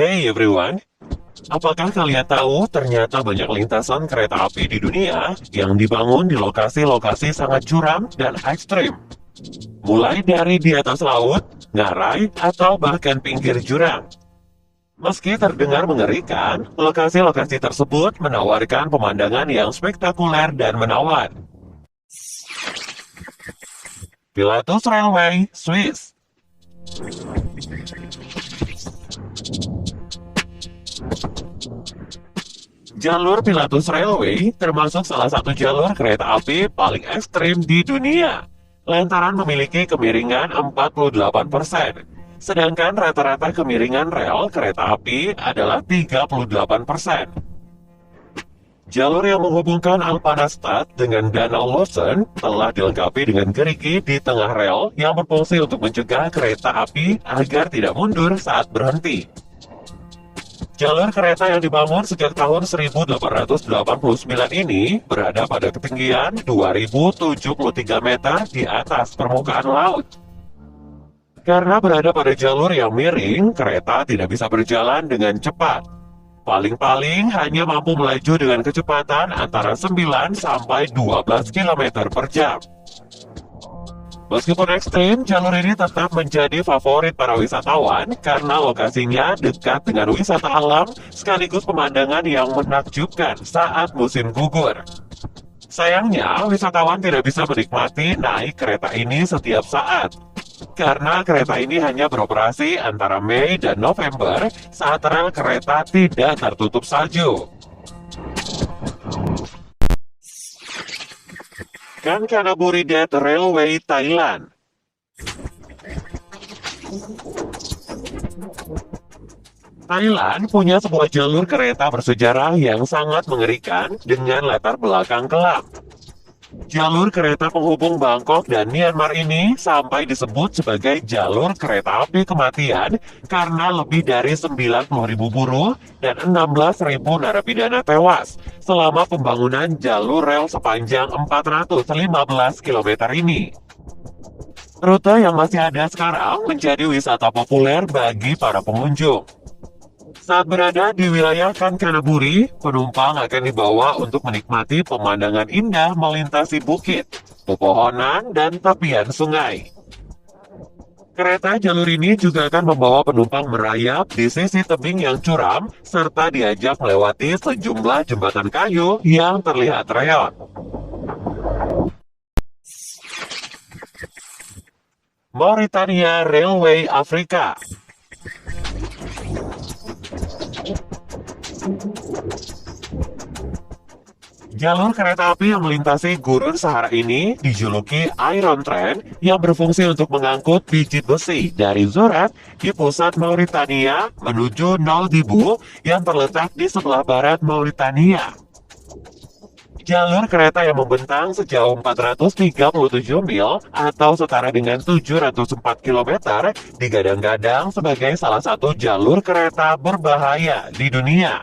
Hey everyone, apakah kalian tahu ternyata banyak lintasan kereta api di dunia yang dibangun di lokasi-lokasi sangat curam dan ekstrim? Mulai dari di atas laut, ngarai, atau bahkan pinggir jurang. Meski terdengar mengerikan, lokasi-lokasi tersebut menawarkan pemandangan yang spektakuler dan menawan. Pilatus Railway, Swiss. Jalur Pilatus Railway termasuk salah satu jalur kereta api paling ekstrim di dunia, lantaran memiliki kemiringan 48%, sedangkan rata-rata kemiringan rel kereta api adalah 38%. Jalur yang menghubungkan Alpanestad dengan Danau Lawson telah dilengkapi dengan gerigi di tengah rel yang berfungsi untuk mencegah kereta api agar tidak mundur saat berhenti. Jalur kereta yang dibangun sejak tahun 1889 ini berada pada ketinggian 2073 meter di atas permukaan laut. Karena berada pada jalur yang miring, kereta tidak bisa berjalan dengan cepat. Paling-paling hanya mampu melaju dengan kecepatan antara 9 sampai 12 km per jam. Meskipun ekstrim, jalur ini tetap menjadi favorit para wisatawan karena lokasinya dekat dengan wisata alam sekaligus pemandangan yang menakjubkan saat musim gugur. Sayangnya, wisatawan tidak bisa menikmati naik kereta ini setiap saat, karena kereta ini hanya beroperasi antara Mei dan November saat rel kereta tidak tertutup salju. Kanchanaburi Deat Railway, Thailand. Thailand punya sebuah jalur kereta bersejarah yang sangat mengerikan dengan latar belakang kelam. Jalur kereta penghubung Bangkok dan Myanmar ini sampai disebut sebagai jalur kereta api kematian karena lebih dari 90.000 buruh dan 16.000 narapidana tewas selama pembangunan jalur rel sepanjang 415 km ini. Rute yang masih ada sekarang menjadi wisata populer bagi para pengunjung. Saat berada di wilayah Kanchanaburi, penumpang akan dibawa untuk menikmati pemandangan indah melintasi bukit, pepohonan, dan tepian sungai. Kereta jalur ini juga akan membawa penumpang merayap di sisi tebing yang curam, serta diajak melewati sejumlah jembatan kayu yang terlihat reot. Mauritania Railway, Afrika. Jalur kereta api yang melintasi gurun Sahara ini dijuluki Iron Train yang berfungsi untuk mengangkut biji besi dari Zorat di pusat Mauritania menuju Nouadhibou yang terletak di sebelah barat Mauritania. Jalur kereta yang membentang sejauh 437 mil atau setara dengan 704 km digadang-gadang sebagai salah satu jalur kereta berbahaya di dunia.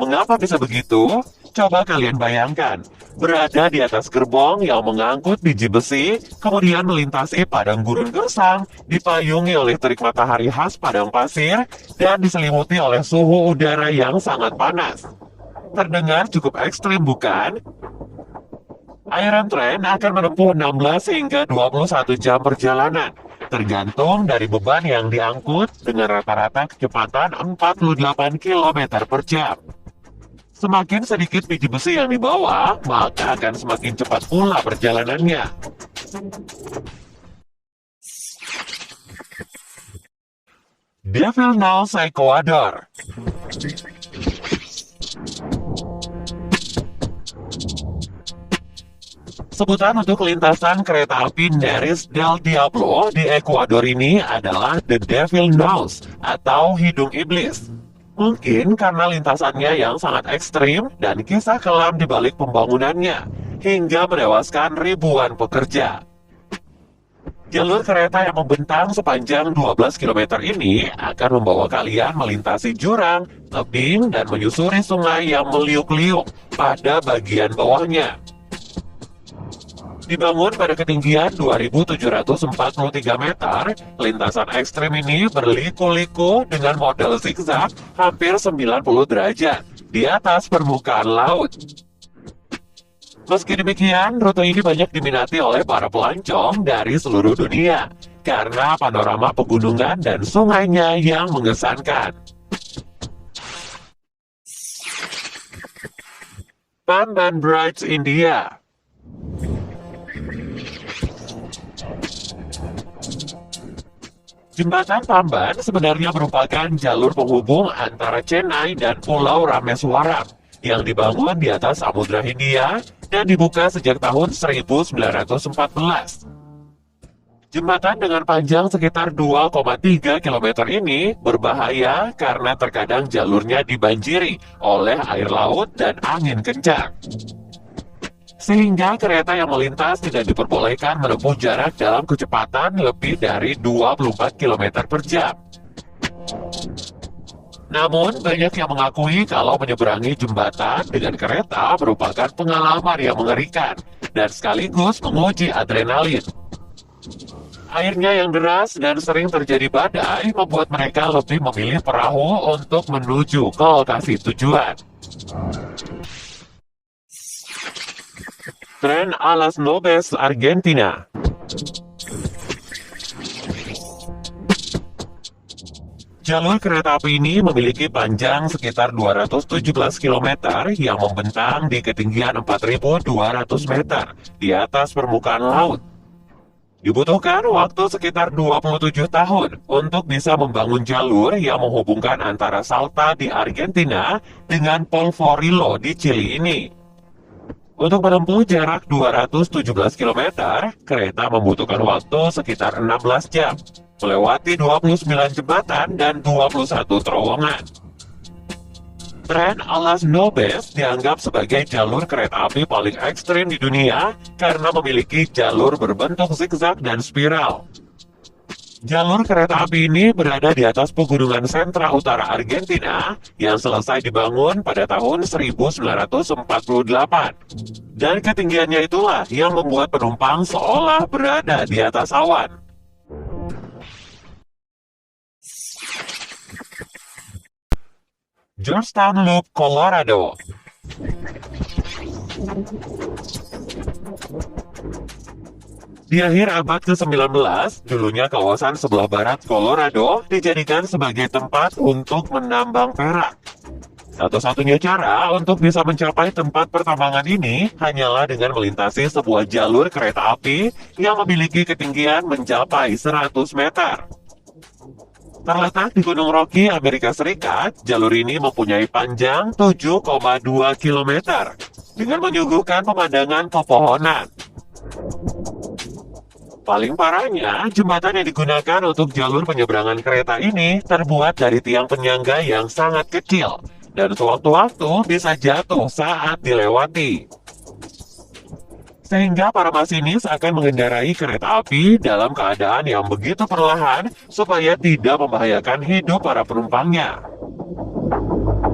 Mengapa bisa begitu? Coba kalian bayangkan, berada di atas gerbong yang mengangkut biji besi, kemudian melintasi padang gurun gersang, dipayungi oleh terik matahari khas padang pasir, dan diselimuti oleh suhu udara yang sangat panas. Terdengar cukup ekstrim, bukan? Iron Train akan menempuh 16 hingga 21 jam perjalanan, tergantung dari beban yang diangkut dengan rata-rata kecepatan 48 km per jam. Semakin sedikit biji besi yang dibawa, maka akan semakin cepat pula perjalanannya. Devil Nose, Ecuador. Sebutan untuk lintasan kereta api Neris del Diablo di Ekuador ini adalah The Devil Nose atau Hidung Iblis. Mungkin karena lintasannya yang sangat ekstrim dan kisah kelam di balik pembangunannya, hingga menewaskan ribuan pekerja. Jalur kereta yang membentang sepanjang 12 km ini akan membawa kalian melintasi jurang, tebing, dan menyusuri sungai yang meliuk-liuk pada bagian bawahnya. Dibangun pada ketinggian 2.743 meter, lintasan ekstrim ini berliku-liku dengan model zigzag hampir 90 derajat di atas permukaan laut. Meski demikian, rute ini banyak diminati oleh para pelancong dari seluruh dunia karena panorama pegunungan dan sungainya yang mengesankan. Pamban Brides, India. Jembatan Pamban sebenarnya merupakan jalur penghubung antara Chennai dan Pulau Rameswaram yang dibangun di atas Samudra Hindia dan dibuka sejak tahun 1914. Jembatan dengan panjang sekitar 2,3 km ini berbahaya karena terkadang jalurnya dibanjiri oleh air laut dan angin kencang. Sehingga kereta yang melintas tidak diperbolehkan menempuh jarak dalam kecepatan lebih dari 24 km per jam. Namun, banyak yang mengakui kalau menyeberangi jembatan dengan kereta merupakan pengalaman yang mengerikan dan sekaligus menguji adrenalin. Airnya yang deras dan sering terjadi badai membuat mereka lebih memilih perahu untuk menuju ke lokasi tujuan. Tren a las Nubes, Argentina. Jalur kereta api ini memiliki panjang sekitar 217 km yang membentang di ketinggian 4.200 meter di atas permukaan laut. Dibutuhkan waktu sekitar 27 tahun untuk bisa membangun jalur yang menghubungkan antara Salta di Argentina dengan Polvorillo di Chili ini. Untuk menempuh jarak 217 km, kereta membutuhkan waktu sekitar 16 jam, melewati 29 jembatan dan 21 terowongan. Tren a las Nubes dianggap sebagai jalur kereta api paling ekstrim di dunia karena memiliki jalur berbentuk zigzag dan spiral. Jalur kereta api ini berada di atas pegunungan sentra utara Argentina yang selesai dibangun pada tahun 1948. Dan ketinggiannya itulah yang membuat penumpang seolah berada di atas awan. Georgetown Loop, Colorado. Di akhir abad ke-19, dulunya kawasan sebelah barat Colorado dijadikan sebagai tempat untuk menambang perak. Satu-satunya cara untuk bisa mencapai tempat pertambangan ini hanyalah dengan melintasi sebuah jalur kereta api yang memiliki ketinggian mencapai 100 meter. Terletak di Gunung Rocky, Amerika Serikat, jalur ini mempunyai panjang 7,2 km dengan menyuguhkan pemandangan pepohonan. Paling parahnya, jembatan yang digunakan untuk jalur penyeberangan kereta ini terbuat dari tiang penyangga yang sangat kecil dan sewaktu-waktu bisa jatuh saat dilewati. Sehingga para masinis akan mengendarai kereta api dalam keadaan yang begitu perlahan supaya tidak membahayakan hidup para penumpangnya.